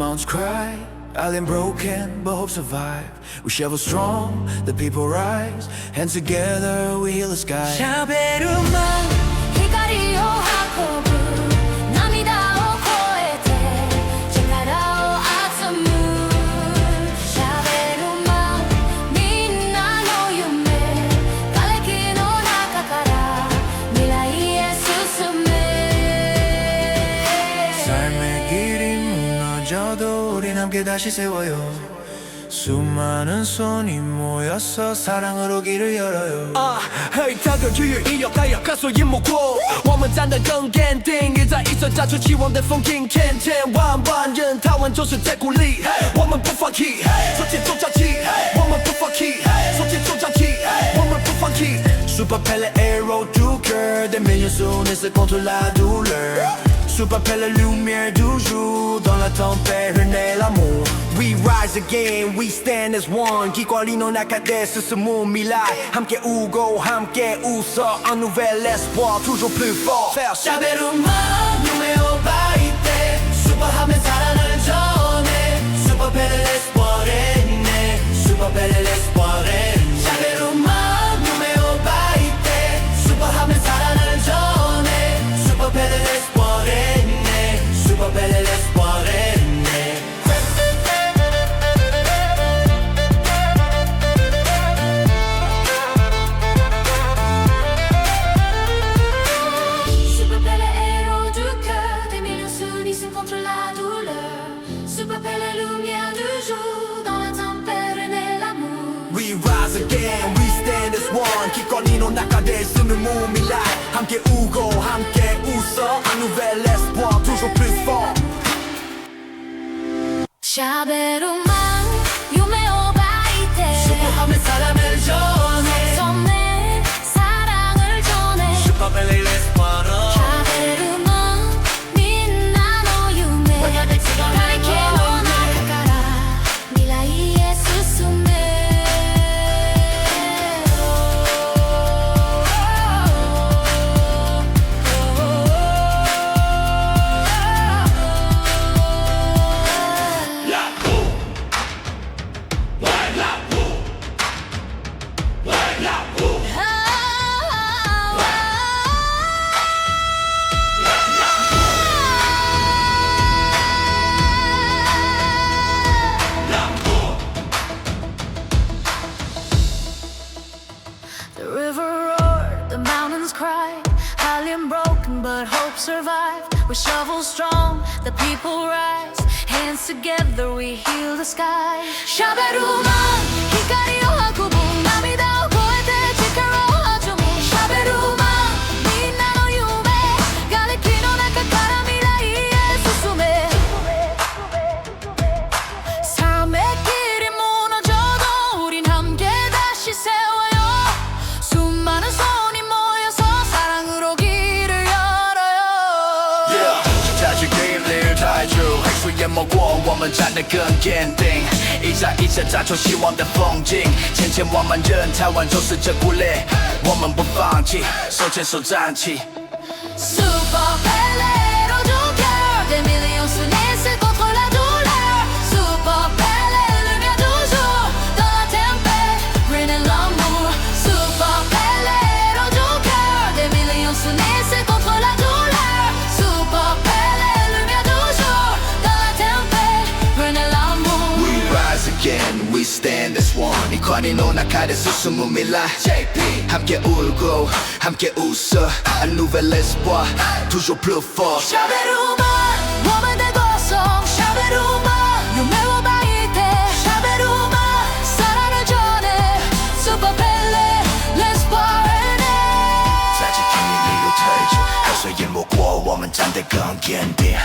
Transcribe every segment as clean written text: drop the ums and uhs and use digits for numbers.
mountains cry, island broken but hope survive. We shovel strong, the people rise, and together we heal the sky. 喋る間光を運ぶ涙を越えて力を集む喋る間みんなの夢瓦礫の中から未来へ進め 삶의 길이 무너져도 우린 함께 다시 세워요. 수많은 손이 모여서 사랑으로 길을 열어요. 黑他的区域音乐带有告诉荧幕过，我们站得更坚定，一再一次炸出希望的风景，千千万万人，他们就是在鼓励，我们不放弃，说起重交替，我们不放弃，说起重交替，我们不放弃。Super Pele héros du cœur, des millions s'unissent contre la douleur. Super Pele lumière du jour, dans la tempête renaît l'amour. We rise again, we stand as one. 기꺼이 너 나가대 스스문 미래 함께 우고 함께 웃어 un nouvel espoir toujours plus fort. 샤베루마 누메오 바이테 슈퍼하면 사랑을 전해 Super Pele l'espoir est né Super Pele l'espoir est né 샤베루마 누메오 바이테 슈퍼하면 사랑을 전해 Super Pele l'espoir est né Super Pele l'espoir est né Super Pele héros du cœur, des millions s'unissent contre la douleur. Super Pele lumière du jour, dans la tempête renaît l'amour. We rise again, we stand as one 기꺼이 너 나가대 쓰는 몸이 light 함께 우고 함께 웃어 un nouvel espoir toujours plus fort. 샤베루마 유메오 바이테 슈퍼하면 사랑을 전해 손에 사랑을 전해 Super Pele l'espoir 샤베루마 민나노 유메 가리키 너 나가라 미라이에 스스메 The river roared, the mountains cried. Alien broken, but hope survived. We're shovel strong, the people rise. Hands together, we heal the sky. 샤베루마, 히카리오 하쿠부, 나미다を越えて力を始め. 샤베루마, 민나노夢,瓦礫の中から未来へ進め. 삶의 길이 무너져도 우린 함께 다시 세워요. 수많은 손이 모여서 사랑으로 길을 열어요. Yeah 在这길을带住黑水淹没过我们站得更坚定一再一次炸出希望的风景千千万万人台湾就是这股力我们不放弃手牵手站起 Super Pele héros du cœur, des millions s'unissent contre la douleur. Super Pele lumière du jour, dans la tempête brille l'amour. Super Pele héros du cœur, des millions s'unissent contre la douleur. Super Pele lumière du jour, dans la tempête brille l'amour. We rise again, we stand as one 이관이 너 나가대 수수문 미라 함께 울고 함께 웃어 Un nouvel espoir, toujours plus fort 샤베루마, 我们的歌颂. 샤베루마, 유메오 바이테. 샤베루마, 사랑을 전해. Super Pele, l'espoir est né. 在这길路推着海水淹没过我们站得更坚定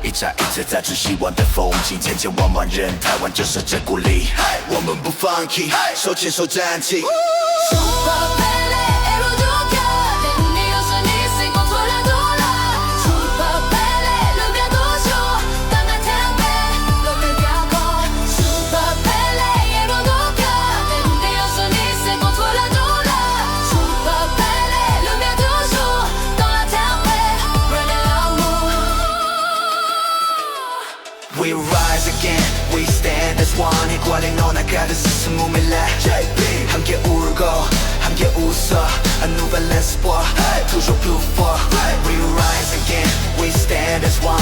一再一次炸出希望的风景千千万万人台湾就是这股力我们不放弃手牵手站起 Super Pele, héros du cœur, des millions s'unissent contre la douleur. Super Pele, lumière du jour, dans la tempête, le regard. Super Pele, héros du cœur, des millions s'unissent contre la douleur. Super Pele, lumière du jour, dans la tempête, brille l'amour. We 관에 너나가듯 스스무밀래 함께 울고 함께 웃어 A nouvelle espoir Toujours plus fort We rise again We stand as one